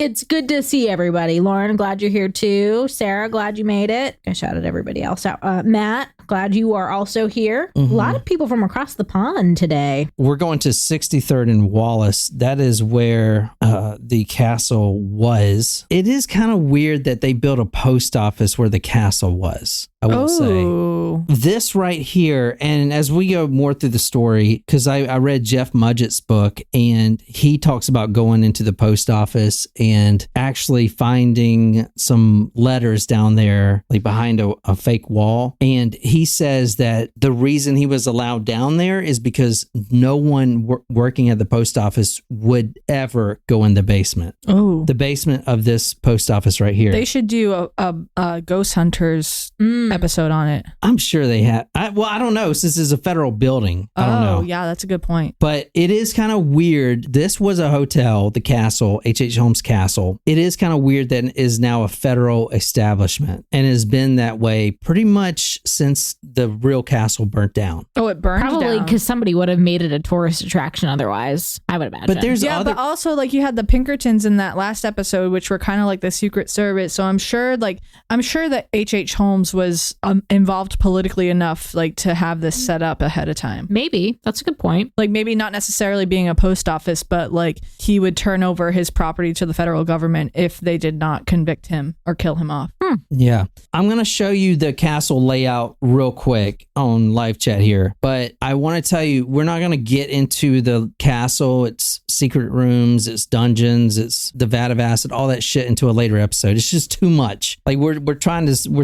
It's good to see everybody. Lauren, glad you're here too. Sarah, glad you made it. I shouted everybody else out. Matt, glad you are also here. A lot of people from across the pond today. We're going to 63rd and Wallace. That is where the castle was. It is kind of weird that they built a post office where the castle was, I will say. This right here, and as we go more through the story, because I read Jeff Mudgett's book, and he talks about going into the post office and actually finding some letters down there, like behind a fake wall. And he says that the reason he was allowed down there is because no one working at the post office would ever go in the basement. Oh, the basement of this post office right here. They should do a Ghost Hunters episode on it. I'm sure they have. I don't know. Since it's a federal building, I don't know. Yeah, that's a good point. But it is kind of weird. This was a hotel, the castle, H.H. Holmes Castle. It is kind of weird that it is now a federal establishment and has been that way pretty much since the real castle burnt down. Oh, it burned down? Probably because somebody would have made it a tourist attraction otherwise, I would imagine. But there's but also like you had the Pinkertons in that last episode, which were kind of like the Secret Service. So I'm sure that H.H. Holmes was involved politically enough like to have this set up ahead of time. Maybe. That's a good point. Like maybe not necessarily being a post office, but like he would turn over his property to the federal government if they did not convict him or kill him off. Yeah. I'm going to show you the castle layout real quick on live chat here, but I want to tell you, we're not going to get into the castle, its secret rooms, its dungeons, its the vat of acid, all that shit into a later episode. It's just too much. Like we're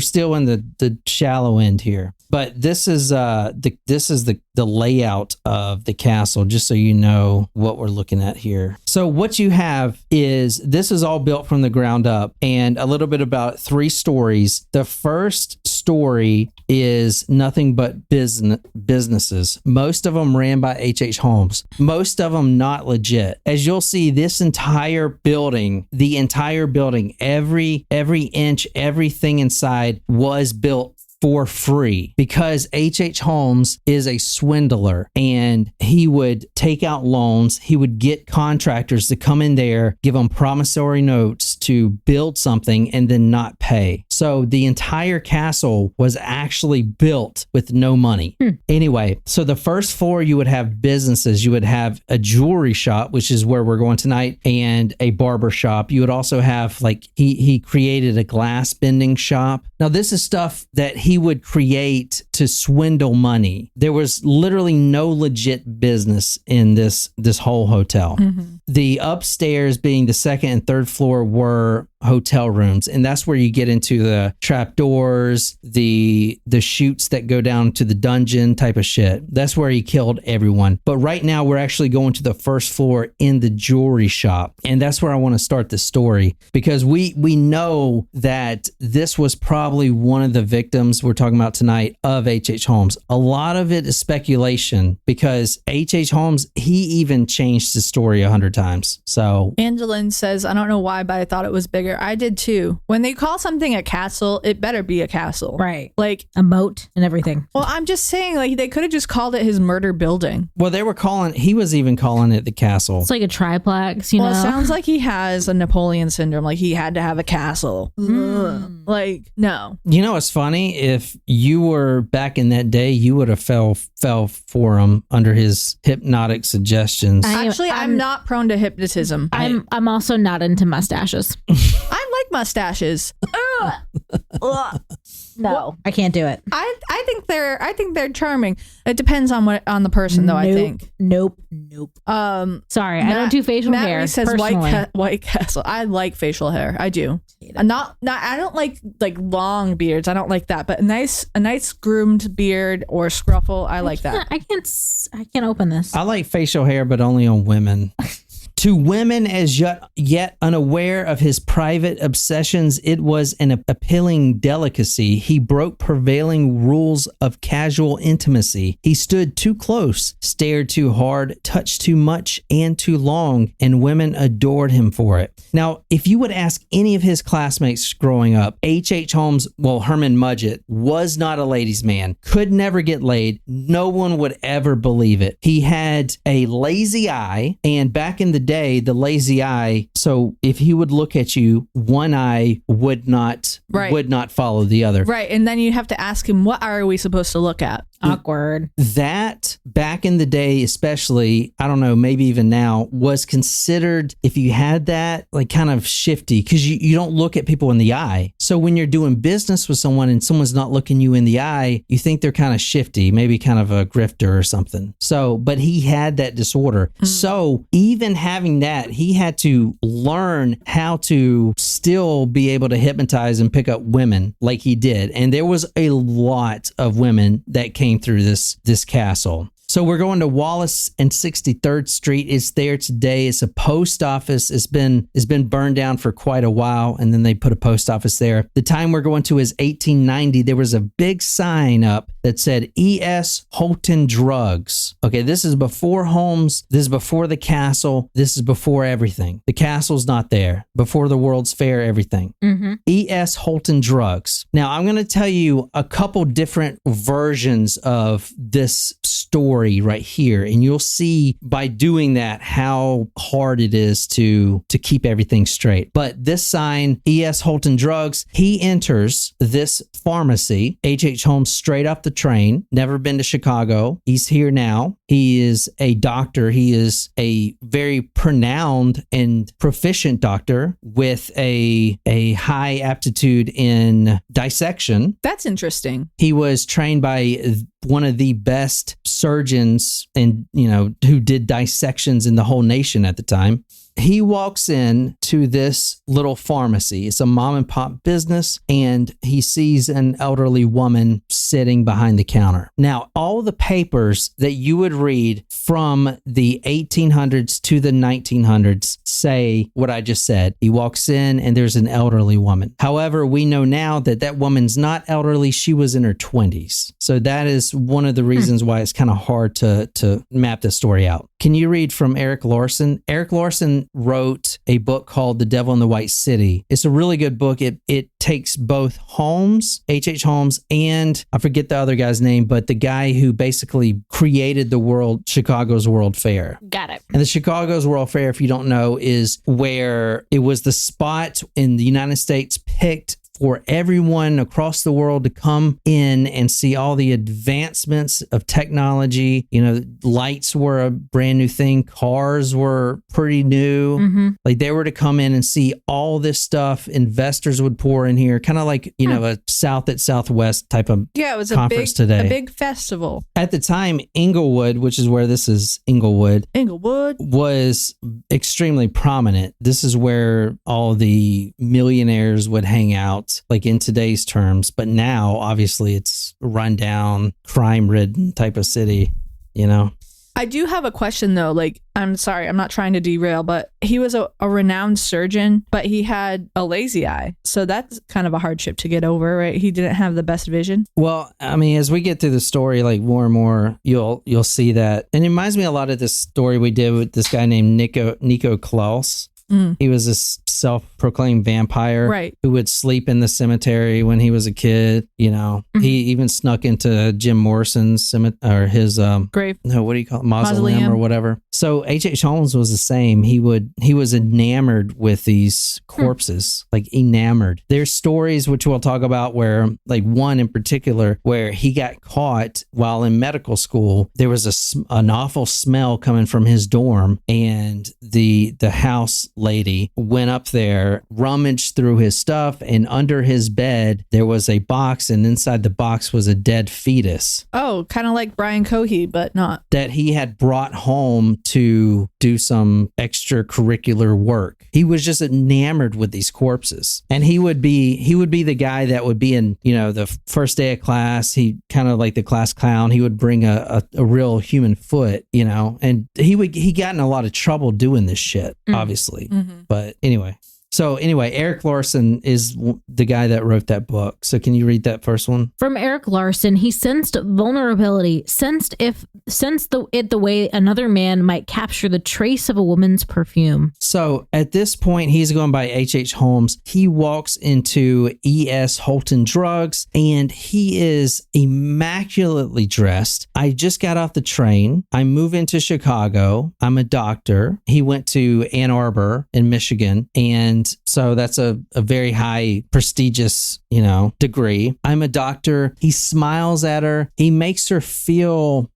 still in the shallow end here. But this is the layout of the castle, just so you know what we're looking at here. So what you have is this is all built from the ground up, and a little bit about 3 stories. The first story is nothing but businesses. Most of them ran by H.H. Holmes. Most of them not legit. As you'll see, this entire building, every inch, everything inside was built for free because H.H. Holmes is a swindler, and he would take out loans. He would get contractors to come in there, give them promissory notes to build something and then not pay. So the entire castle was actually built with no money. Anyway, so the first floor, you would have businesses. You would have a jewelry shop, which is where we're going tonight, and a barber shop. You would also have he created a glass bending shop. Now this is stuff that he would create to swindle money. There was literally no legit business in this whole hotel. The upstairs, being the second and third floor, were hotel rooms, and that's where you get into the trapdoors, the chutes that go down to the dungeon type of shit. That's where he killed everyone. But right now we're actually going to the first floor in the jewelry shop, and that's where I want to start the story, because we know that this was probably one of the victims we're talking about tonight of H.H. Holmes. A lot of it is speculation because H.H. Holmes, he even changed his story 100 times. So Angelin says, I don't know why, but I thought it was bigger. I did too. When they call something a castle, it better be a castle. Right. Like a moat and everything. Well, I'm just saying, like, they could have just called it his murder building. Well, he was even calling it the castle. It's like a triplex, you know? It sounds like he has a Napoleon syndrome. Like he had to have a castle. Like, no. You know, it's funny. If you were back in that day, you would have fell for him under his hypnotic suggestions. I'm not prone to hypnotism. I'm also not into mustaches. I like mustaches. No, I can't do it. I think they're charming. It depends on the person, though. I think. Nope. Sorry, I don't do facial hair. Matt says White Castle. I like facial hair. I do. Not. I don't like long beards. I don't like that. But a nice groomed beard or scruffle. I like that. I can't open this. I like facial hair, but only on women. To women as yet unaware of his private obsessions, it was an appealing delicacy. He broke prevailing rules of casual intimacy. He stood too close, stared too hard, touched too much and too long, and women adored him for it. Now, if you would ask any of his classmates growing up, H.H. Holmes, Herman Mudgett, was not a ladies' man, could never get laid. No one would ever believe it. He had a lazy eye, and back in the day, the lazy eye, so if he would look at you, one eye would not follow the other. Right. And then you have to ask him, what are we supposed to look at? Awkward. That, back in the day especially, I don't know, maybe even now, was considered, if you had that, like kind of shifty, because you don't look at people in the eye. So when you're doing business with someone and someone's not looking you in the eye, you think they're kind of shifty, maybe kind of a grifter or something. So, but he had that disorder. So even having that, he had to learn how to still be able to hypnotize and pick up women like he did. And there was a lot of women that came through this castle. So we're going to Wallace and 63rd Street. It's there today. It's a post office. It's been burned down for quite a while, and then they put a post office there. The time we're going to is 1890. There was a big sign up that said E.S. Holton Drugs. Okay, this is before Holmes. This is before the castle. This is before everything. The castle's not there. Before the World's Fair, everything. E.S. Holton Drugs. Now, I'm going to tell you a couple different versions of this story right here, and you'll see by doing that how hard it is to keep everything straight. But this sign, E.S. Holton Drugs, he enters this pharmacy, H.H. Holmes, straight off the train, never been to Chicago. He's here now. He is a doctor. He is a very renowned and proficient doctor with a high aptitude in dissection. That's interesting. He was trained by one of the best surgeons and, who did dissections in the whole nation at the time. He walks in to this little pharmacy. It's a mom and pop business, and he sees an elderly woman sitting behind the counter. Now, all the papers that you would read from the 1800s to the 1900s say what I just said. He walks in and there's an elderly woman. However, we know now that that woman's not elderly. She was in her 20s. So that is one of the reasons why it's kind of hard to map the story out. Can you read from Eric Larson? Eric Larson wrote a book called The Devil in the White City. It's a really good book. It takes both Holmes, H.H. Holmes, and I forget the other guy's name, but the guy who basically created the Chicago's World Fair. Got it. And the Chicago's World Fair, if you don't know, is where it was the spot in the United States picked for everyone across the world to come in and see all the advancements of technology. Lights were a brand new thing. Cars were pretty new. Like they were to come in and see all this stuff. Investors would pour in here, kind of like, a South at Southwest type of it was conference today. A big festival. At the time, Inglewood, which is where this is, Inglewood, was extremely prominent. This is where all the millionaires would hang out, like in today's terms. But now, obviously, it's a rundown, crime-ridden type of city, I do have a question, though. Like, I'm sorry, I'm not trying to derail, but he was a renowned surgeon, but he had a lazy eye. So that's kind of a hardship to get over, right? He didn't have the best vision. Well, I mean, as we get through the story, like more and more, you'll see that. And it reminds me a lot of this story we did with this guy named Nico Klaus. He was this self-proclaimed vampire who would sleep in the cemetery when he was a kid. He even snuck into Jim Morrison's his grave. No, what do you call it? Mausoleum or whatever. So H.H. Holmes was the same. He was enamored with these corpses, like enamored. There's stories which we'll talk about where, like one in particular, where he got caught while in medical school. There was an awful smell coming from his dorm, and the house lady went up there, rummaged through his stuff, and under his bed there was a box, and inside the box was a dead fetus. Oh, kind of like Brian Cohey, but not. That he had brought home to do some extracurricular work. He was just enamored with these corpses. And he would be the guy that would be in, the first day of class. He kind of like the class clown. He would bring a real human foot, and he got in a lot of trouble doing this shit, obviously. But anyway. So anyway, Eric Larson is the guy that wrote that book. So can you read that first one? From Eric Larson, he sensed vulnerability, sensed the way another man might capture the trace of a woman's perfume. So at this point, he's going by H.H. Holmes. He walks into E.S. Holton Drugs, and he is immaculately dressed. I just got off the train. I move into Chicago. I'm a doctor. He went to Ann Arbor in Michigan, and so that's a very high prestigious, degree. I'm a doctor. He smiles at her. He makes her feel,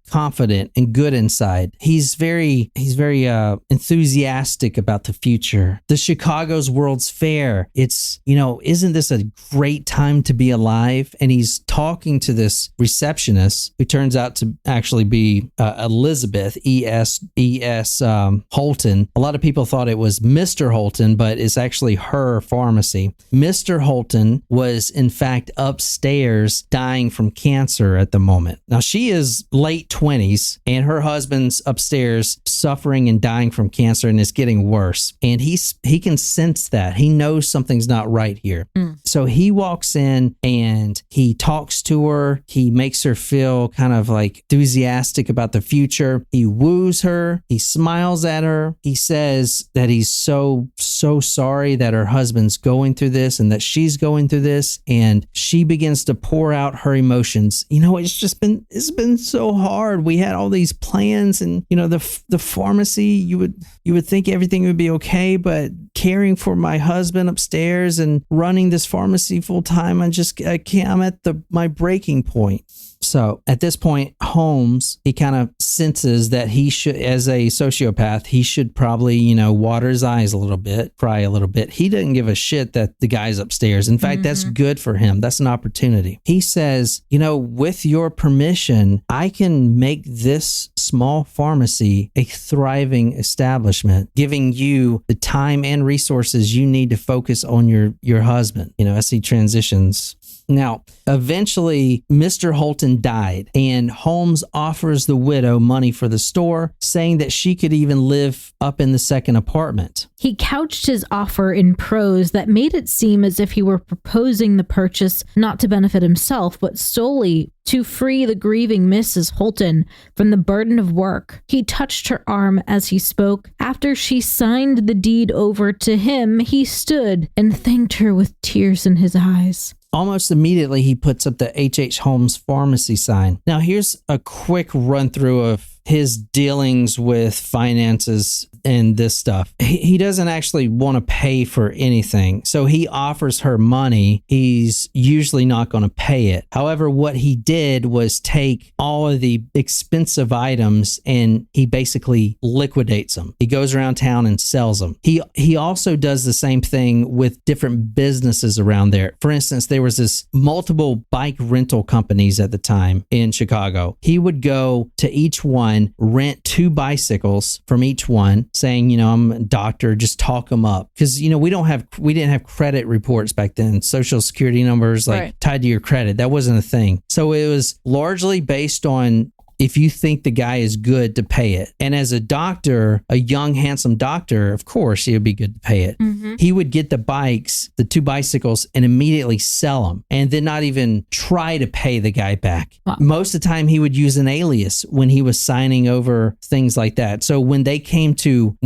confident and good inside. He's very enthusiastic about the future. The Chicago's World's Fair. It's, isn't this a great time to be alive? And he's talking to this receptionist who turns out to actually be Elizabeth E.S. Holton. A lot of people thought it was Mr. Holton, but it's actually her pharmacy. Mr. Holton was in fact upstairs dying from cancer at the moment. Now she is late 20s and her husband's upstairs suffering and dying from cancer, and it's getting worse. And he can sense that. He knows something's not right here. So he walks in and he talks to her. He makes her feel kind of like enthusiastic about the future. He woos her. He smiles at her. He says that he's so sorry that her husband's going through this and that she's going through this. And she begins to pour out her emotions. It's been so hard. We had all these plans, and the pharmacy, you would think everything would be okay, but caring for my husband upstairs and running this pharmacy full time, I can't. I'm at my breaking point. So at this point, Holmes, he kind of senses that he should, as a sociopath, he should probably, water his eyes a little bit, cry a little bit. He doesn't give a shit that the guy's upstairs. In fact, that's good for him. That's an opportunity. He says, with your permission, I can make this small pharmacy a thriving establishment, giving you the time and resources you need to focus on your husband, as he transitions. Now, eventually, Mr. Holton died, and Holmes offers the widow money for the store, saying that she could even live up in the second apartment. He couched his offer in prose that made it seem as if he were proposing the purchase not to benefit himself, but solely to free the grieving Mrs. Holton from the burden of work. He touched her arm as he spoke. After she signed the deed over to him, he stood and thanked her with tears in his eyes. Almost immediately, he puts up the H.H. Holmes pharmacy sign. Now, here's a quick run through of his dealings with finances and this stuff. He doesn't actually want to pay for anything. So he offers her money. He's usually not going to pay it. However, what he did was take all of the expensive items and he basically liquidates them. He goes around town and sells them. He also does the same thing with different businesses around there. For instance, there was this multiple bike rental companies at the time in Chicago. He would go to each one, rent 2 bicycles from each one, saying, I'm a doctor, just talk them up. Because, we didn't have credit reports back then, social security numbers tied to your credit. That wasn't a thing. So it was largely based on if you think the guy is good to pay it. And as a doctor, a young, handsome doctor, of course, it would be good to pay it. Mm-hmm. He would get the bikes, the 2 bicycles, and immediately sell them and then not even try to pay the guy back. Wow. Most of the time, he would use an alias when he was signing over things like that. So when they came to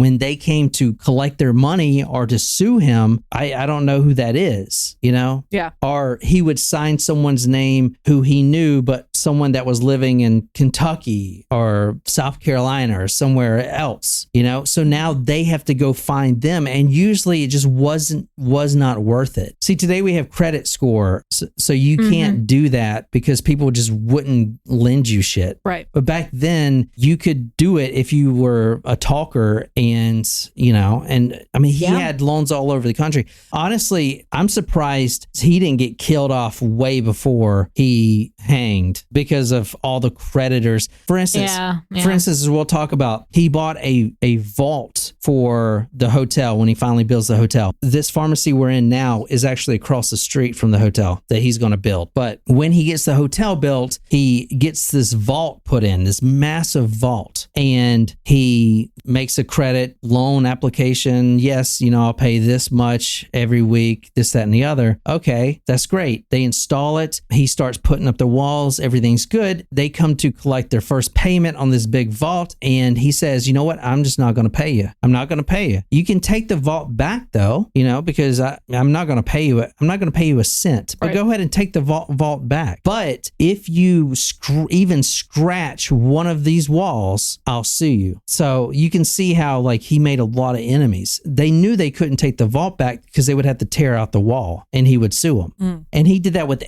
collect their money or to sue him, I don't know who that is, Yeah. Or he would sign someone's name who he knew, but someone that was living in Kentucky or South Carolina or somewhere else, so now they have to go find them. And usually it just was not worth it. See, today we have credit score. So you can't do that because people just wouldn't lend you shit. Right. But back then you could do it if you were a talker and, he had loans all over the country. Honestly, I'm surprised he didn't get killed off way before he hanged because of all the creditors creditors. For instance, as we'll talk about, he bought a vault for the hotel when he finally builds the hotel. This pharmacy we're in now is actually across the street from the hotel that he's going to build. But when he gets the hotel built, he gets this vault put in, this massive vault, and he makes a credit loan application. Yes, I'll pay this much every week, this, that, and the other. Okay, that's great. They install it. He starts putting up the walls. Everything's good. They come to collect their first payment on this big vault, and he says, you know what? I'm just not going to pay you. I'm not going to pay you. You can take the vault back though, because I'm not going to pay you. I'm not going to pay you a cent, but go ahead and take the vault back. But if you even scratch one of these walls, I'll sue you. So you can see how he made a lot of enemies. They knew they couldn't take the vault back because they would have to tear out the wall, and he would sue them. And he did that with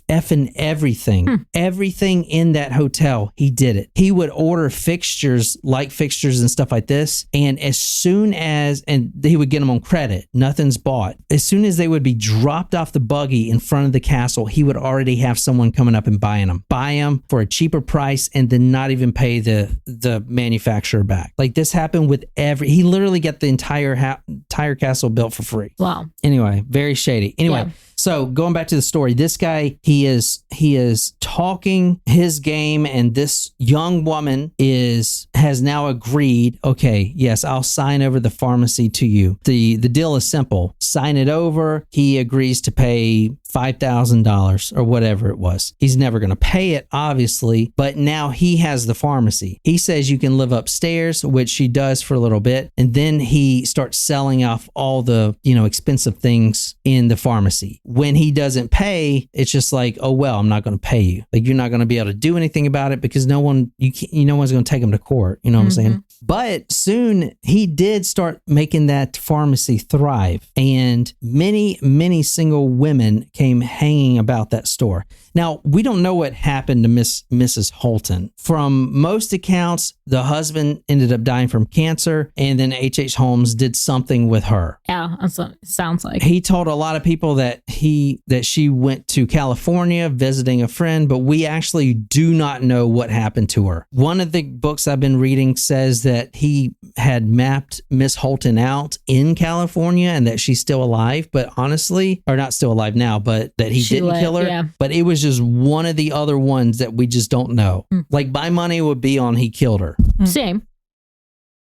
effing everything. Everything in that hotel, he did it. He would order fixtures and stuff like this, and and he would get them on credit. Nothing's bought. As soon as they would be dropped off the buggy in front of the castle, he would already have someone coming up and buy them for a cheaper price, and then not even pay the manufacturer back. This happened with he literally got the entire castle built for free. Wow. Anyway, very shady. Anyway. Yeah. So going back to the story, this guy, he is talking his game, and this young woman has now agreed, okay, yes, I'll sign over the pharmacy to you. The deal is simple. Sign it over. He agrees to pay $5,000 or whatever it was. He's never going to pay it, obviously, but now he has the pharmacy. He says you can live upstairs, which she does for a little bit, and then he starts selling off all the, expensive things in the pharmacy. When he doesn't pay, it's just oh, well, I'm not going to pay you. You're not going to be able to do anything about it because no one's going to take him to court. You know what I'm saying? But soon he did start making that pharmacy thrive, and many, many single women came hanging about that store. Now, we don't know what happened to Mrs. Holton. From most accounts, the husband ended up dying from cancer, and then H.H. Holmes did something with her. Yeah, that's what it sounds like. He told a lot of people that she went to California visiting a friend, but we actually do not know what happened to her. One of the books I've been reading says that he had mapped Miss Holton out in California and that she's still alive, but honestly, or not still alive now, but that he didn't kill her. Yeah. But it was just one of the other ones that we just don't know. My money would be on he killed her. Same.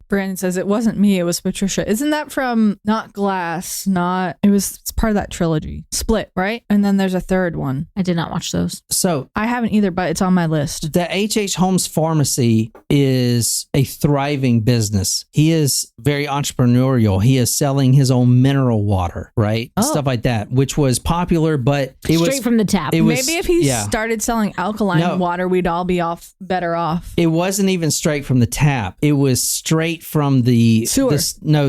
Brandon says it wasn't me, it was Patricia. Isn't that from not Glass, it's part of that trilogy. Split, right? And then there's a third one. I did not watch those. So I haven't either, but it's on my list. The H.H. Holmes Pharmacy is a thriving business. He is very entrepreneurial. He is selling his own mineral water, right? Stuff like that, which was popular, but it was straight from the tap. Maybe if he started selling alkaline water, we'd all be better off. It wasn't even straight from the tap. It was straight from the sewer.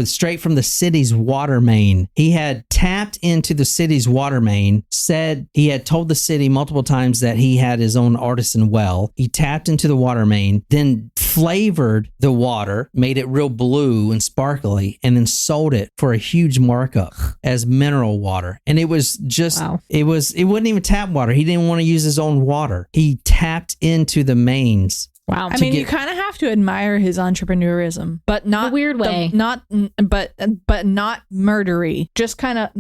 Straight from the city's water main. He had tapped into the city's water main, said he had told the city multiple times that he had his own artisan well. He tapped into the water main, then flavored the water, made it real blue and sparkly, and then sold it for a huge markup as mineral water. And it was just, it wasn't even tap water. He didn't want to use his own water. He tapped into the mains. Wow. I mean, you kind of have to admire his entrepreneurism, but not a weird way. But not murdery. Just kind of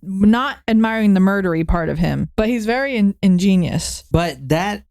not admiring the murdery part of him. But he's very ingenious. But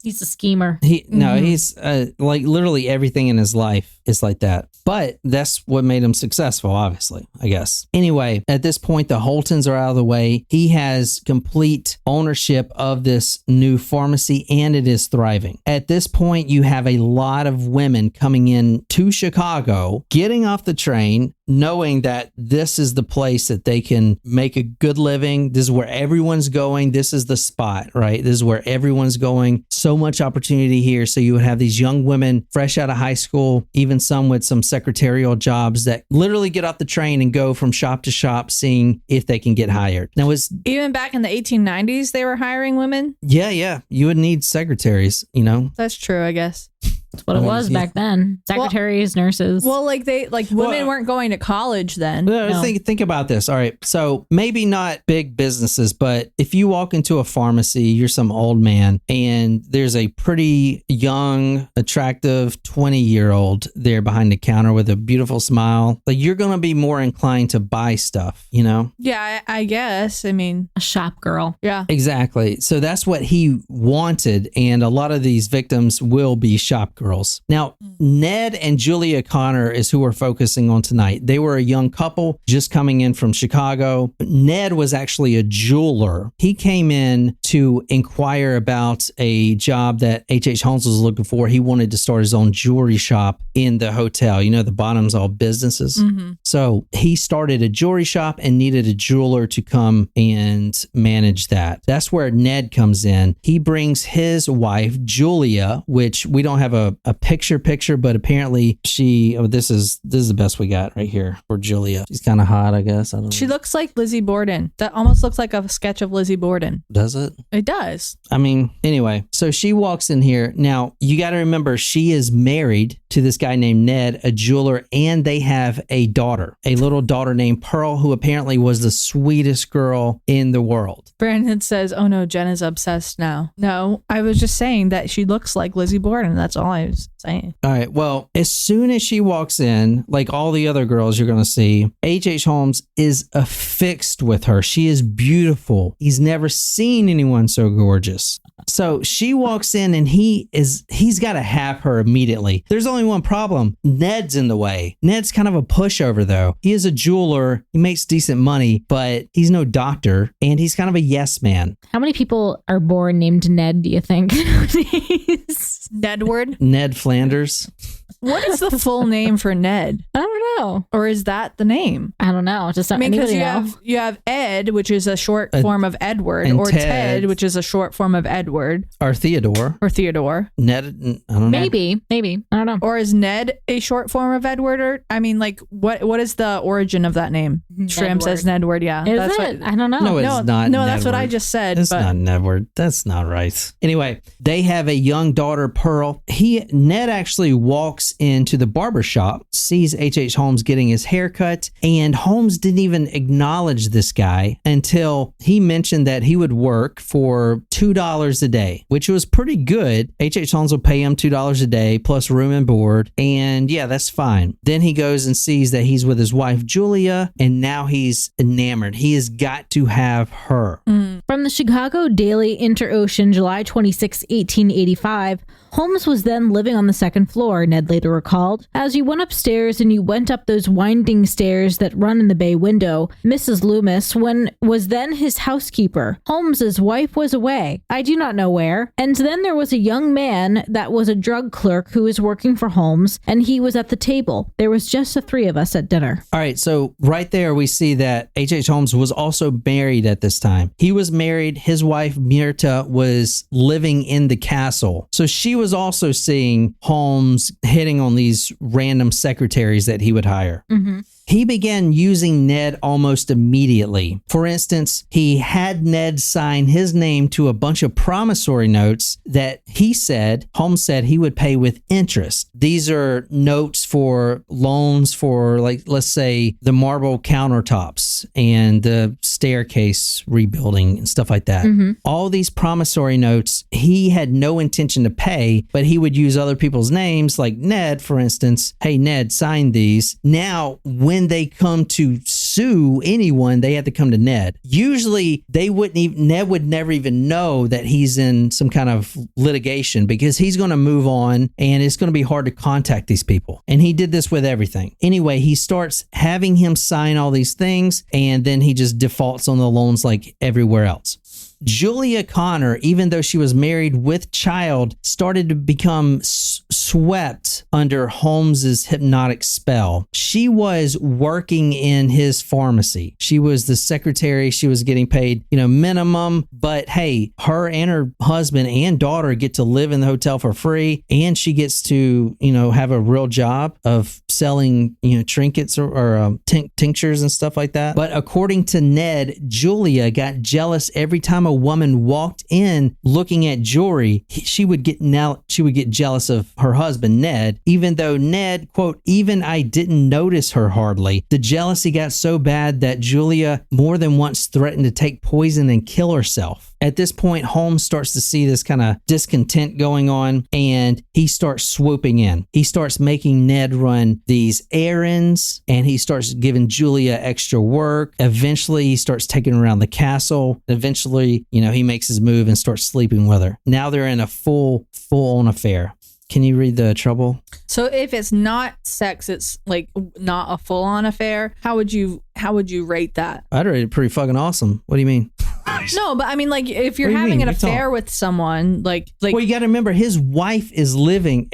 he's a schemer. He's literally everything in his life is like that. But that's what made him successful, obviously, I guess. Anyway, at this point, the Holtons are out of the way. He has complete ownership of this new pharmacy, and it is thriving. At this point, you have a lot of women coming in to Chicago, getting off the train, knowing that this is the place that they can make a good living. This is where everyone's going. This is the spot, right? This is where everyone's going. So much opportunity here. So you would have these young women fresh out of high school, even some with some secretarial jobs that literally get off the train and go from shop to shop, seeing if they can get hired. Now, even back in the 1890s, they were hiring women? Yeah. You would need secretaries, That's true, I guess. That's what it was back then. Secretaries, nurses. Well, like women weren't going to college then. No. Think about this. All right. So maybe not big businesses, but if you walk into a pharmacy, you're some old man and there's a pretty young, attractive 20-year-old there behind the counter with a beautiful smile, like you're going to be more inclined to buy stuff, you know? Yeah, I guess. I mean, a shop girl. Yeah. Exactly. So that's what he wanted. And a lot of these victims will be shop girls. Now, Ned and Julia Connor is who we're focusing on tonight. They were a young couple just coming in from Chicago. Ned was actually a jeweler. He came in to inquire about a job that H.H. Holmes was looking for. He wanted to start his own jewelry shop in the hotel. You know, the bottom's all businesses. Mm-hmm. So he started a jewelry shop and needed a jeweler to come and manage that. That's where Ned comes in. He brings his wife, Julia, which we don't have a picture, but apparently this is the best we got right here for Julia. She's kind of hot, I guess. I don't know. She looks like Lizzie Borden. That almost looks like a sketch of Lizzie Borden. Does it? It does. I mean, anyway, so she walks in here. Now, you got to remember, she is married to this guy named Ned, a jeweler, and they have a daughter, a little daughter named Pearl, who apparently was the sweetest girl in the world. Brandon says, oh no, Jen is obsessed now. No, I was just saying that she looks like Lizzie Borden. That's all I was saying. All right. Well, as soon as she walks in, like all the other girls you're going to see, H.H. Holmes is affixed with her. She is beautiful. He's never seen anyone so gorgeous. So she walks in and he's got to have her immediately. There's only one problem. Ned's in the way. Ned's kind of a pushover though. He is a jeweler. He makes decent money, but he's no doctor and he's kind of a yes man. How many people are born named Ned, do you think? Nedward? Ned Flanders. What is the full name for Ned? I don't know. Or is that the name? I don't know. Just because know. you have Ed, which is a short form of Edward, or Ted, which is a short form of Edward, or Theodore, Ned. I don't know. Maybe. I don't know. Or is Ned a short form of Edward? Or I mean, like what is the origin of that name? Shram says Nedward. Yeah, is it? I don't know. No, it's not. No, Nedward. that's what I just said. It's not Nedward. That's not right. Anyway, they have a young daughter, Pearl. Ned actually walks into the barber shop, sees H.H. Holmes getting his hair cut, and Holmes didn't even acknowledge this guy until he mentioned that he would work for $2 a day, which was pretty good. H.H. Holmes will pay him $2 a day plus room and board, and yeah, that's fine. Then he goes and sees that he's with his wife, Julia, and now he's enamored. He has got to have her. From the Chicago Daily Inter-Ocean, July 26, 1885, Holmes was then living on the second floor, Ned later recalled. As you went upstairs and you went up those winding stairs that run in the bay window, Mrs. Loomis was then his housekeeper. Holmes's wife was away, I do not know where. And then there was a young man that was a drug clerk who was working for Holmes, and he was at the table. There was just the three of us at dinner. All right, so right there we see that H.H. Holmes was also married at this time. He was married. His wife, Myrta, was living in the castle. So she was also seeing Holmes hitting on these random secretaries that he would hire. Mm-hmm. He began using Ned almost immediately. For instance, he had Ned sign his name to a bunch of promissory notes that Holmes said he would pay with interest. These are notes for loans for, like, let's say the marble countertops and the staircase rebuilding and stuff like that. Mm-hmm. All these promissory notes, he had no intention to pay, but he would use other people's names, like Ned, for instance. Hey, Ned, sign these. Now, when they come to sue anyone, they have to come to Ned. Usually Ned would never even know that he's in some kind of litigation because he's going to move on and it's going to be hard to contact these people. And he did this with everything. Anyway, he starts having him sign all these things and then he just defaults on the loans like everywhere else. Julia Connor, even though she was married with child, started to become swept under Holmes's hypnotic spell. She was working in his pharmacy. She was the secretary. She was getting paid, minimum. But hey, her and her husband and daughter get to live in the hotel for free, and she gets to, have a real job of selling, trinkets or tinctures and stuff like that. But according to Ned, Julia got jealous every time a a woman walked in looking at jewelry, she would get jealous of her husband, Ned, even though Ned, quote, even I didn't notice her hardly. The jealousy got so bad that Julia more than once threatened to take poison and kill herself. At this point, Holmes starts to see this kind of discontent going on, and he starts swooping in. He starts making Ned run these errands, and he starts giving Julia extra work. Eventually, he starts taking her around the castle. Eventually, he makes his move and starts sleeping with her. Now they're in a full-on affair. Can you read the trouble? So if it's not sex, it's like not a full-on affair. How would you rate that? I'd rate it pretty fucking awesome. What do you mean? No, but I mean, like, if you're having an affair with someone, like. Well, you got to remember, his wife is living.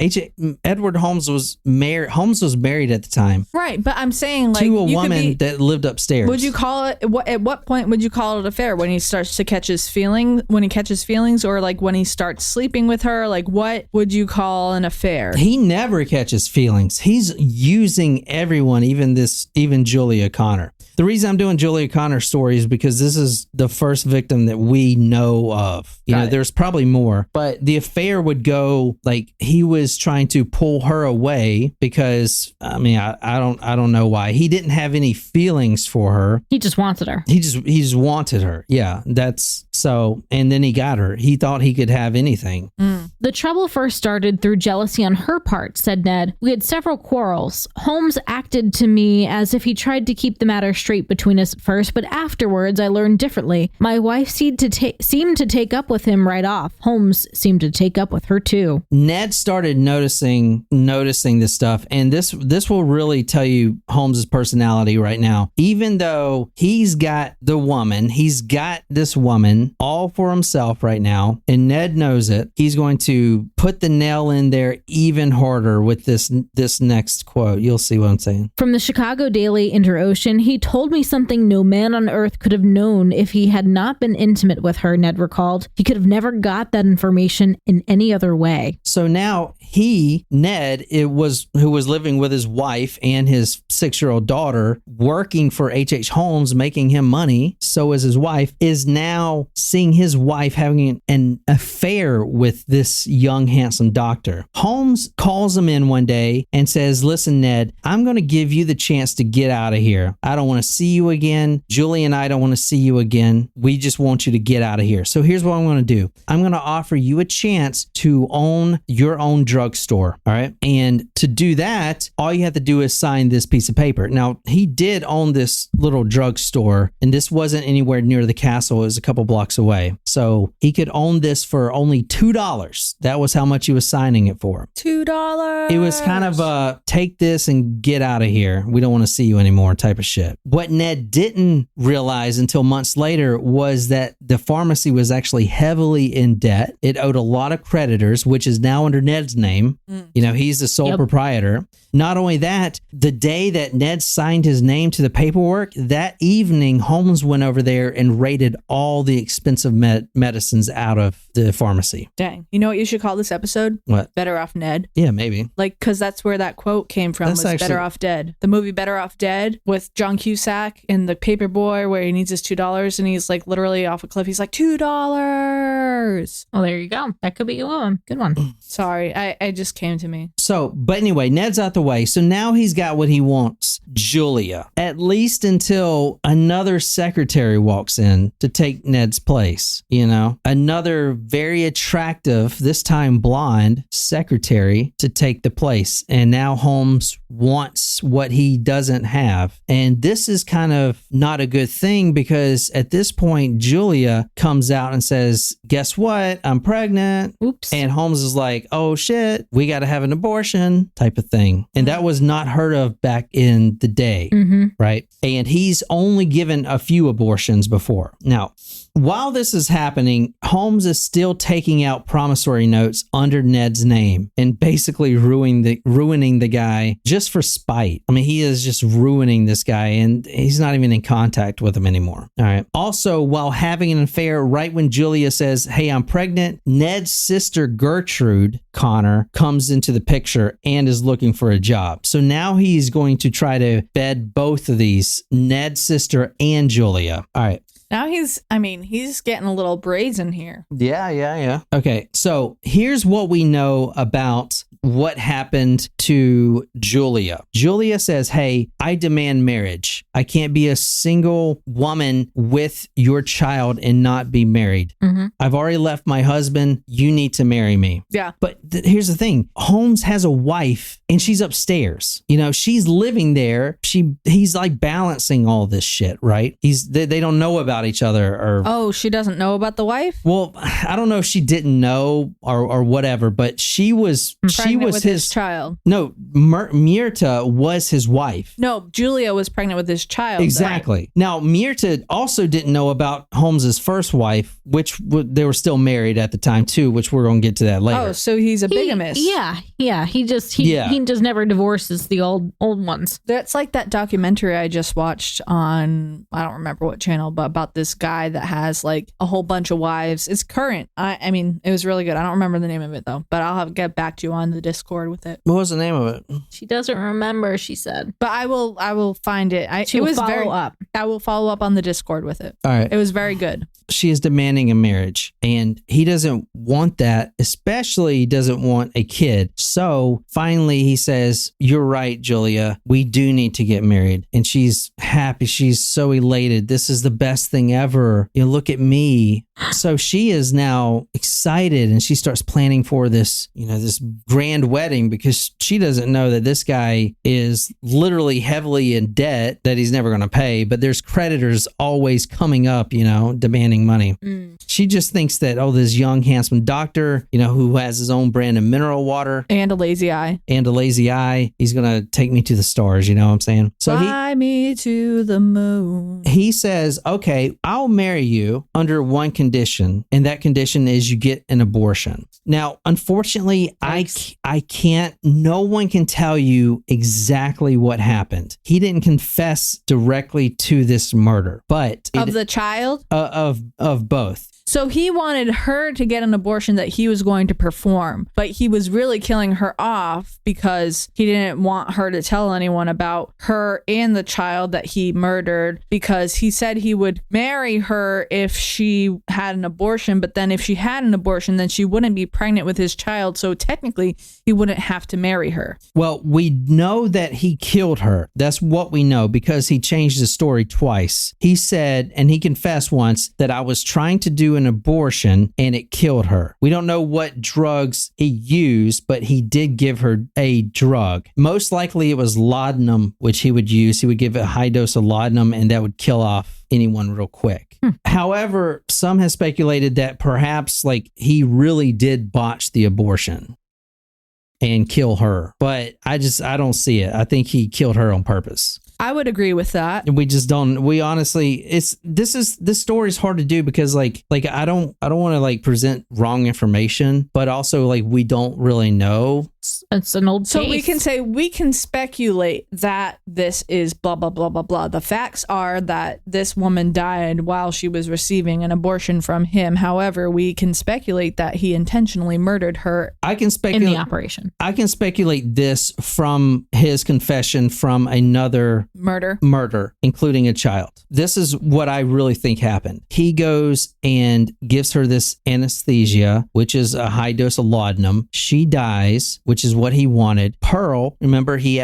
Edward Holmes was married. Holmes was married at the time. Right, but I'm saying, like, to a woman that lived upstairs. Would you call it? At what point would you call it an affair? When he starts to catch his feeling, or like when he starts sleeping with her? Like, what would you call an affair? He never catches feelings. He's using everyone, even Julia Connor. The reason I'm doing Julia Connor's story is because this is the first victim that we know of. There's probably more, but the affair would go like he was trying to pull her away because I don't know why. He didn't have any feelings for her. He just wanted her. He just wanted her. Yeah, that's so. And then he got her. He thought he could have anything. The trouble first started through jealousy on her part, said Ned. We had several quarrels. Holmes acted to me as if he tried to keep the matter straight between us at first, but afterwards I learned differently. My wife seemed to take up with him right off. Holmes seemed to take up with her too. Ned started noticing this stuff, and this will really tell you Holmes's personality right now. Even though he's got this woman all for himself right now, and Ned knows it, he's going to put the nail in there even harder with this next quote. You'll see what I'm saying. From the Chicago Daily Inter-Ocean, he told me something no man on earth could have known if he had not been intimate with her, Ned recalled. He could have never got that information in any other way. So now Ned, who was living with his wife and his 6-year-old daughter, working for H.H. Holmes, making him money, so is his wife, is now seeing his wife having an affair with this young, handsome doctor. Holmes calls him in one day and says, listen, Ned, I'm going to give you the chance to get out of here. I don't want to see you again. Julie and I don't want to see you again. We just want you to get out of here. So here's what I'm going to do. I'm going to offer you a chance to own your own drugstore. All right. And to do that, all you have to do is sign this piece of paper. Now, he did own this little drugstore, and this wasn't anywhere near the castle. It was a couple blocks away. So he could own this for only $2. That was how much he was signing it for. $2. It was kind of take this and get out of here. We don't want to see you anymore type of shit. What Ned didn't realize until months later was that the pharmacy was actually heavily in debt. It owed a lot of creditors, which is now under Ned's name. He's the sole proprietor. Not only that, the day that Ned signed his name to the paperwork, that evening, Holmes went over there and raided all the expensive medicines out of the pharmacy. Dang. You know what you should call this episode? What? Better Off Ned. Yeah, maybe. Like, because that's where that quote came from, Better Off Dead. The movie Better Off Dead with John Cusack in The Paperboy, where he needs his $2 and he's like literally off a cliff. He's like, $2. Well, there you go. That could be a one. Good one. Sorry, I just came to me. So, but anyway, Ned's out the way. So now he's got what he wants, Julia. At least until another secretary walks in to take Ned's place. Another very attractive, this time blonde, secretary to take the place. And now Holmes wants what he doesn't have. And this is kind of not a good thing because at this point, Julia comes out and says, guess what? I'm pregnant. Oops. And Holmes is like, oh shit, we got to have an abortion type of thing. And that was not heard of back in the day, right? And he's only given a few abortions before. Now, while this is happening, Holmes is still taking out promissory notes under Ned's name and basically ruining the guy just for spite. I mean, he is just ruining this guy and he's not even in contact with him anymore. All right. Also, while having an affair, right when Julia says, hey, I'm pregnant, Ned's sister Gertrude Connor comes into the picture and is looking for a job. So now he's going to try to bed both of these, Ned's sister and Julia. All right. Now mean, he's getting a little brazen here. Yeah. Okay, so here's what we know about what happened to Julia. Julia says, hey, I demand marriage. I can't be a single woman with your child and not be married. Mm-hmm. I've already left my husband. You need to marry me. Yeah. But here's the thing. Holmes has a wife and she's upstairs. You know, she's living there. He's like balancing all this shit, right? They don't know about each other or... Oh, she doesn't know about the wife? Well, I don't know if she didn't know or whatever, but she was With his child. No, Myrta was his wife. No, Julia was pregnant with his child. Exactly. Right. Now, Myrta also didn't know about Holmes's first wife, which they were still married at the time too, which we're going to get to that later. Oh, so he's a bigamist. Yeah. He just never divorces the old ones. That's like that documentary I just watched on, I don't remember what channel, but about this guy that has like a whole bunch of wives. It's current. I mean, it was really good. I don't remember the name of it though, but I'll get back to you on the Discord with it. What was the name of it? She doesn't remember, she said. But I will find it. I will follow up on the Discord with it. All right. It was very good. She is demanding a marriage and he doesn't want that, especially he doesn't want a kid. So finally he says, you're right, Julia, we do need to get married. And she's happy. She's so elated. This is the best thing ever. You look at me. So she is now excited and she starts planning for this, this grand wedding because she doesn't know that this guy is literally heavily in debt that he's never going to pay. But there's creditors always coming up, demanding money. She just thinks that, this young, handsome doctor, who has his own brand of mineral water and a lazy eye, he's going to take me to the stars. You know what I'm saying? So fly me to the moon. He says, okay, I'll marry you under one condition. And that condition is you get an abortion. Now, unfortunately, I can't, no one can tell you exactly what happened. He didn't confess directly to this murder, but of the child? Of both. So he wanted her to get an abortion that he was going to perform, but he was really killing her off because he didn't want her to tell anyone about her and the child that he murdered, because he said he would marry her if she had an abortion, but then if she had an abortion, then she wouldn't be pregnant with his child. So technically he wouldn't have to marry her. Well, we know that he killed her. That's what we know because he changed the story twice. He said, and he confessed once, that I was trying to do an abortion and it killed her. We don't know what drugs he used, but he did give her a drug. Most likely it was laudanum, which he would use. He would give a high dose of laudanum and that would kill off anyone real quick. However, some have speculated that perhaps he really did botch the abortion and kill her. But I don't see it. I think he killed her on purpose. I would agree with that. We just don't. We honestly, this story is hard to do because I don't want to present wrong information, but also we don't really know. It's an old so case. we can speculate that this is blah blah blah blah blah. The facts are that this woman died while she was receiving an abortion from him. However, we can speculate that he intentionally murdered her. I can speculate in the operation. I can speculate this from his confession from another murder, including a child. This is what I really think happened. He goes and gives her this anesthesia, which is a high dose of laudanum. She dies, which is what he wanted. Pearl, remember she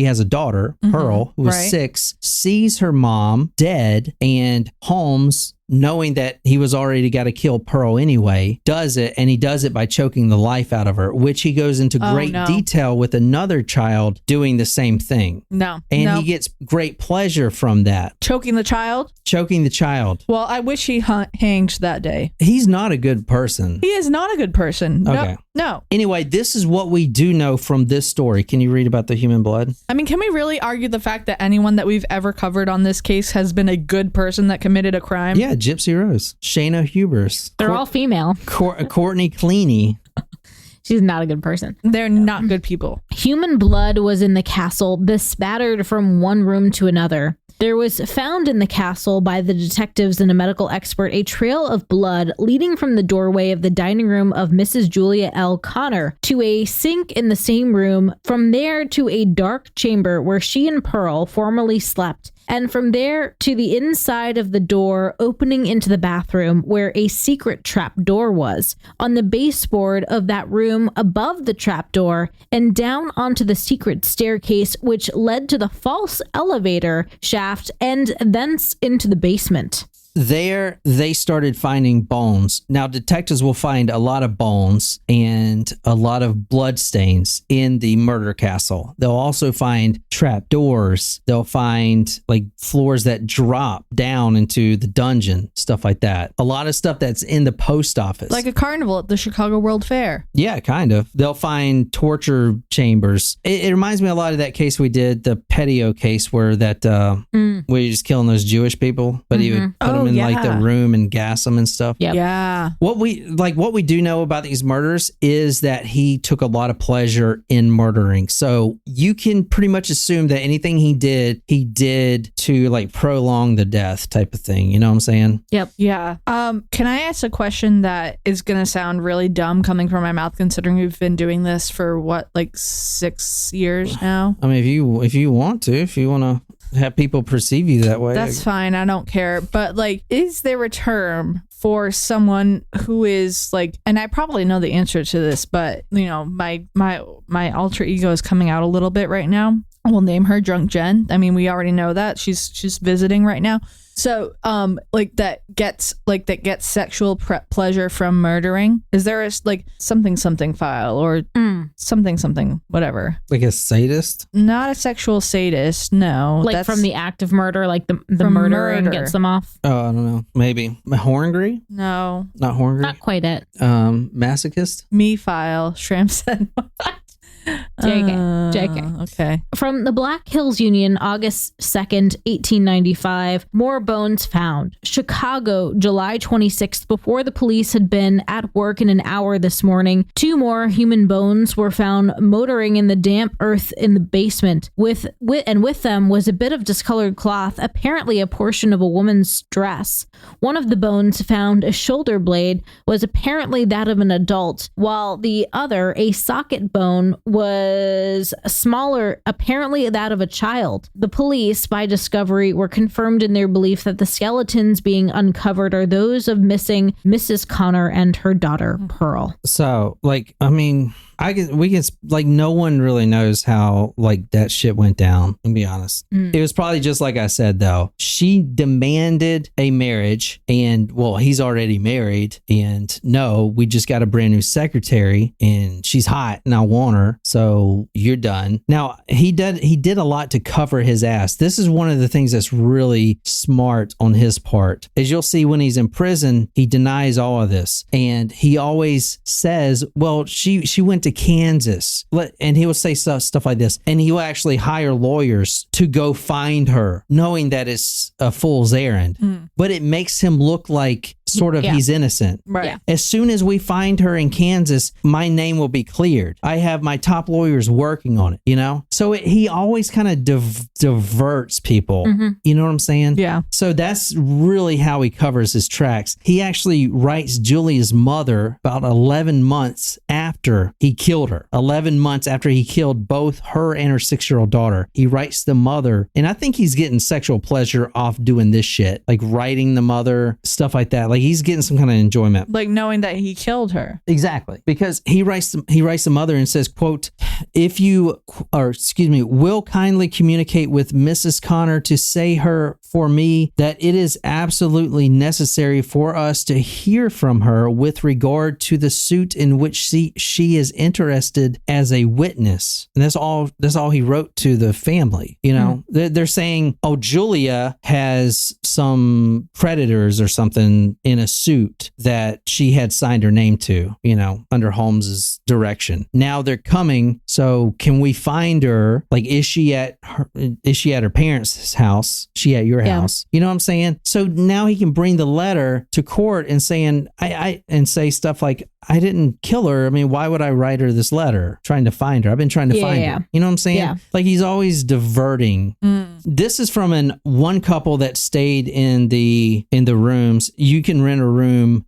has a daughter, Pearl, who was 6, sees her mom dead, and Holmes, knowing that he was already got to kill Pearl anyway, does it, and he does it by choking the life out of her, which he goes into great detail with another child doing the same thing. He gets great pleasure from that. Choking the child? Choking the child. Well, I wish he hanged that day. He's not a good person. He is not a good person. Okay. No. Anyway, this is what we do know from this story. Can you read about the human blood? I mean, can we really argue the fact that anyone that we've ever covered on this case has been a good person that committed a crime? Yeah, Gypsy Rose, Shayna Hubers. They're all female. Courtney Cleaney. She's not a good person. They're not good people. Human blood was in the castle, bespattered from one room to another. There was found in the castle by the detectives and a medical expert a trail of blood leading from the doorway of the dining room of Mrs. Julia L. Connor to a sink in the same room, from there to a dark chamber where she and Pearl formerly slept, and from there to the inside of the door opening into the bathroom where a secret trap door was, on the baseboard of that room above the trap door, and down onto the secret staircase which led to the false elevator shaft and thence into the basement. There, they started finding bones. Now, detectives will find a lot of bones and a lot of blood stains in the murder castle. They'll also find trap doors. They'll find like floors that drop down into the dungeon, stuff like that. A lot of stuff that's in the post office. Like a carnival at the Chicago World Fair. Yeah, kind of. They'll find torture chambers. It reminds me a lot of that case we did, the Petio case, where that where he was killing those Jewish people, but he would put them in like the room and gas them and stuff. Yep. Yeah. What we do know about these murders is that he took a lot of pleasure in murdering. So you can pretty much assume that anything he did to like prolong the death type of thing. You know what I'm saying? Yep. Yeah. Can I ask a question that is going to sound really dumb coming from my mouth, considering we've been doing this for what, like 6 years now? I mean, if you want to have people perceive you that way, that's fine. I don't care. But like, is there a term for someone who is like, and I probably know the answer to this, but you know, my alter ego is coming out a little bit right now. We'll name her Drunk Jen. I mean, we already know that she's visiting right now. So, like that gets sexual pleasure from murdering. Is there a like something file or something whatever? Like a sadist? Not a sexual sadist. No, Like from the act of murder, like the murdering gets them off. Oh, I don't know. Maybe horngry? No, Not horngry. Not quite it. Masochist? me file. Shram said. JK. Okay. From the Black Hills Union, August 2nd, 1895, more bones found. Chicago, July 26th, before the police had been at work in an hour this morning, 2 more human bones were found motoring in the damp earth in the basement. With them was a bit of discolored cloth, apparently a portion of a woman's dress. One of the bones found, a shoulder blade, was apparently that of an adult, while the other, a socket bone, was smaller, apparently that of a child. The police, by discovery, were confirmed in their belief that the skeletons being uncovered are those of missing Mrs. Connor and her daughter, Pearl. So, like, I mean, no one really knows how like that shit went down, to be honest. It was probably just like I said, though. She demanded a marriage, and well, he's already married, and no, we just got a brand new secretary, and she's hot, and I want her, so you're done. Now, he did a lot to cover his ass. This is one of the things that's really smart on his part. As you'll see when he's in prison, he denies all of this, and he always says, well, she went to Kansas, and he will say stuff like this, and he will actually hire lawyers to go find her, knowing that it's a fool's errand, but it makes him look like sort of he's innocent. Right. Yeah. As soon as we find her in Kansas, my name will be cleared. I have my top lawyers working on it, you know? So he always kind of diverts people. You know what I'm saying? Yeah. So that's really how he covers his tracks. He actually writes Julia's mother about 11 months after he killed her. 11 months after he killed both her and her 6-year-old daughter. He writes the mother, and I think he's getting sexual pleasure off doing this shit, like writing the mother, stuff like that. Like he's getting some kind of enjoyment. Like knowing that he killed her. Exactly. Because he writes the mother and says, quote, will kindly communicate with Mrs. Connor to say her for me that it is absolutely necessary for us to hear from her with regard to the suit in which she is interested as a witness. And that's all he wrote to the family. You know, they're saying, oh, Julia has some creditors or something in a suit that she had signed her name to, you know, under Holmes's direction. Now they're coming. So can we find her? Like, is she at her parents' house? She at your house? You know what I'm saying? So now he can bring the letter to court and saying, and say stuff like, I didn't kill her. I mean, why would I write her this letter trying to find her? I've been trying to find her. You know what I'm saying? Yeah. Like he's always diverting. This is from one couple that stayed in the rooms. You can can rent a room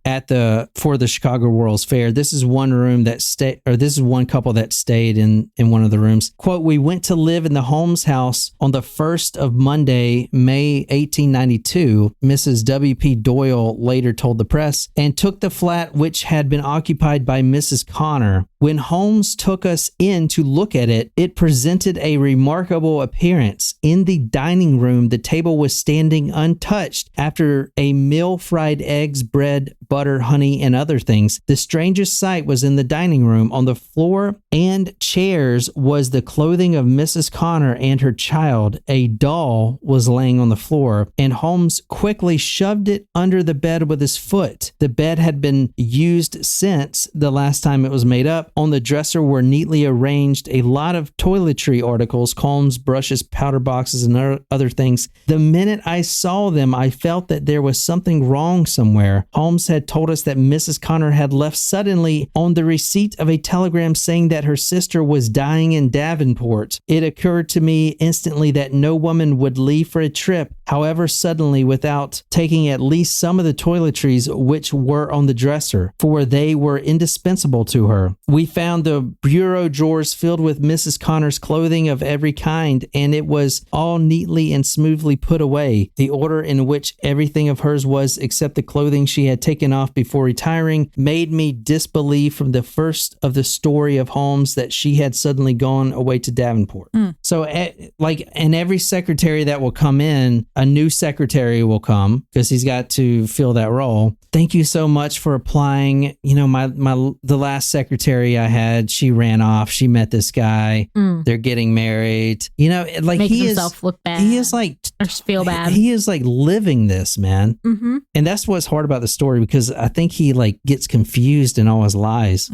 for the Chicago World's Fair. This is one room this is one couple that stayed in one of the rooms. Quote, "We went to live in the Holmes house on the 1st of Monday, May 1892," Mrs. W.P. Doyle later told the press, "and took the flat which had been occupied by Mrs. Connor. When Holmes took us in to look at it, it presented a remarkable appearance. In the dining room, the table was standing untouched after a meal, fried eggs, bread, butter, honey, and other things. The strangest sight was in the dining room. On the floor and chairs was the clothing of Mrs. Connor and her child. A doll was laying on the floor, and Holmes quickly shoved it under the bed with his foot. The bed had been used since the last time it was made up. On the dresser were neatly arranged a lot of toiletry articles, combs, brushes, powder boxes, and other things. The minute I saw them, I felt that there was something wrong somewhere. Holmes had told us that Mrs. Connor had left suddenly on the receipt of a telegram saying that her sister was dying in Davenport. It occurred to me instantly that no woman would leave for a trip, however suddenly, without taking at least some of the toiletries which were on the dresser, for they were indispensable to her. We found the bureau drawers filled with Mrs. Connor's clothing of every kind, and it was all neatly and smoothly put away. The order in which everything of hers was, except the clothing she had taken off before retiring, made me disbelieve from the first of the story of Holmes that she had suddenly gone away to Davenport." So, and every secretary that will come in, a new secretary will come because he's got to fill that role. Thank you so much for applying. You know, the last secretary I had, she ran off. She met this guy. They're getting married. You know, like Making he himself is, look bad. he is like, or feel bad. He is like living this, man. Mm-hmm. And that's what's hard about the story, because I think he like gets confused in all his lies.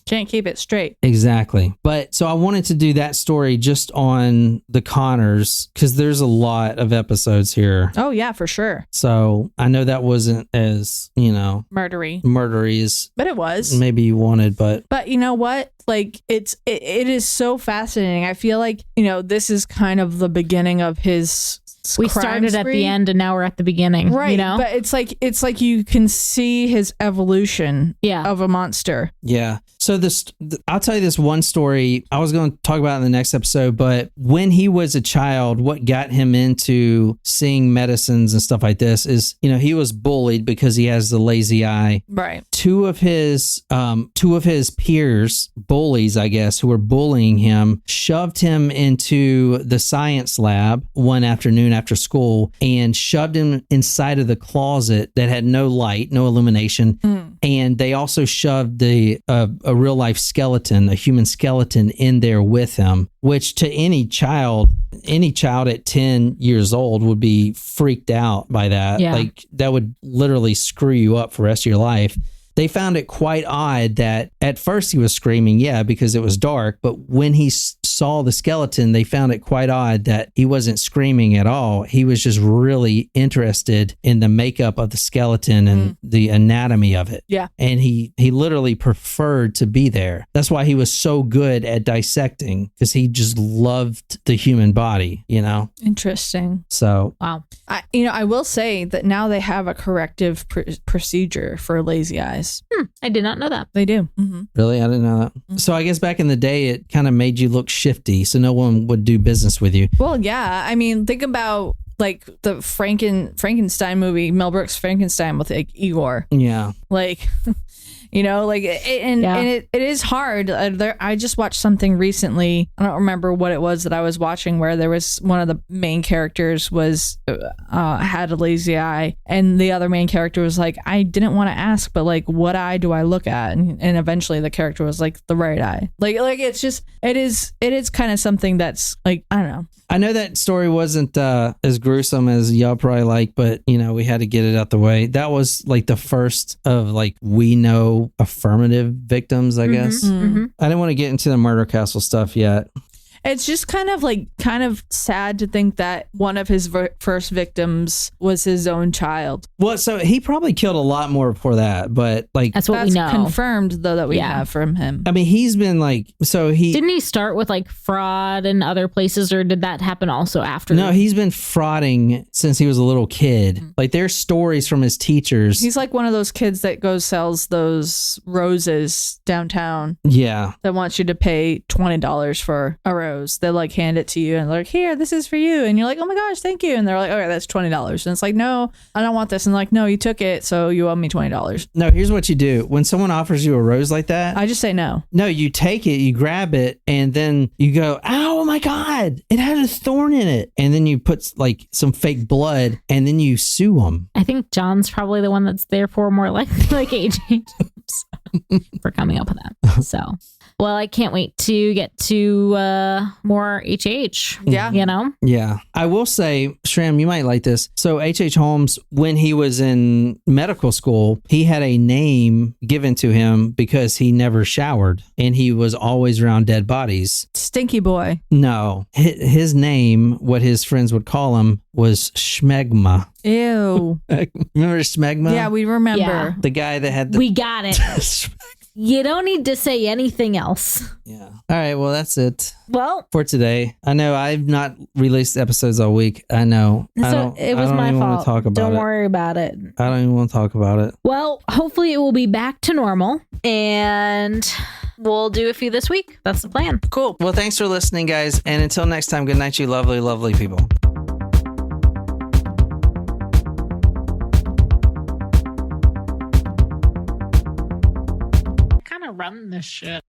Can't keep it straight. Exactly. But so I wanted to do that story just on the Connors, because there's a lot of episodes here. Oh yeah, for sure. So I know that wasn't as, murdery as But it was. maybe you wanted, but you know what? Like it is so fascinating. I feel like, this is kind of the beginning of his We crime started at spree. the end and now we're at the beginning. Right. You know? But it's like you can see his evolution Yeah. of a monster. yeah. So I'll tell you this one story I was going to talk about in the next episode, but when he was a child, what got him into seeing medicines and stuff like this is, he was bullied because he has the lazy eye. Right. Two of his peers, bullies, I guess, who were bullying him, shoved him into the science lab one afternoon after school and shoved him inside of the closet that had no light, no illumination. And they also shoved a real life skeleton, a human skeleton, in there with him, which to any child at 10 years old would be freaked out by that. Yeah. Like that would literally screw you up for the rest of your life. They found it quite odd that at first he was screaming, because it was dark. But when he saw the skeleton, they found it quite odd that he wasn't screaming at all. He was just really interested in the makeup of the skeleton and the anatomy of it. Yeah. And he literally preferred to be there. That's why he was so good at dissecting, because he just loved the human body, Interesting. So, Wow. I will say that now they have a corrective procedure for lazy eyes. I did not know that. They do. Mm-hmm. really, I didn't know that. So I guess back in the day, it kind of made you look shifty, so no one would do business with you. Well, yeah. I mean, think about like the Frankenstein movie, Mel Brooks' Frankenstein with like Igor. Yeah. Like, it is hard. I just watched something recently. I don't remember what it was that I was watching, where there was one of the main characters had a lazy eye, and the other main character was like, I didn't want to ask, but like, what eye do I look at? And eventually the character was like, the right eye. Like it's just, it is kind of something that's like, I don't know. I know that story wasn't as gruesome as y'all probably like, but we had to get it out the way. That was like the first of like we know affirmative victims, I guess. Mm-hmm. I didn't want to get into the murder castle stuff yet. It's just kind of sad to think that one of his first victims was his own child. Well, so he probably killed a lot more before that, but like That's what we know. Confirmed though that we Yeah. have from him. I mean, he's been like, so he Didn't he start with like fraud in other places, or did that happen also after? no, he's been frauding since he was a little kid. Like there's stories from his teachers. He's like one of those kids that goes sells those roses downtown Yeah. that wants you to pay $20 for a rose. They like hand it to you and they're like, here, this is for you. And you're like, oh my gosh, thank you. And they're like, okay, that's $20. And it's like, no, I don't want this. And like, no, you took it, so you owe me $20. No, here's what you do. When someone offers you a rose like that, I just say no. no, you take it, you grab it, and then you go, oh my God, it had a thorn in it. And then you put like some fake blood and then you sue them. I think John's probably the one that's therefore more likely like H.H. for coming up with that. So, well, I can't wait to get to more H.H. Yeah. You know? Yeah. I will say, Shram, you might like this. So H.H. Holmes, when he was in medical school, he had a name given to him because he never showered and he was always around dead bodies. Stinky boy. No, his name, what his friends would call him, was Schmegma. Ew. Remember Schmegma? Yeah, we remember. Yeah. The guy that had the... We got it. You don't need to say anything else. Yeah. All right. Well, that's it Well, for today. I know I've not released episodes all week. I know. so it was my fault. Talk about Don't it. worry about it. I don't even want to talk about it. Well, hopefully it will be back to normal and we'll do a few this week. That's the plan. Cool. Well, thanks for listening, guys. And until next time, good night, you lovely, lovely people. Kind of run this shit.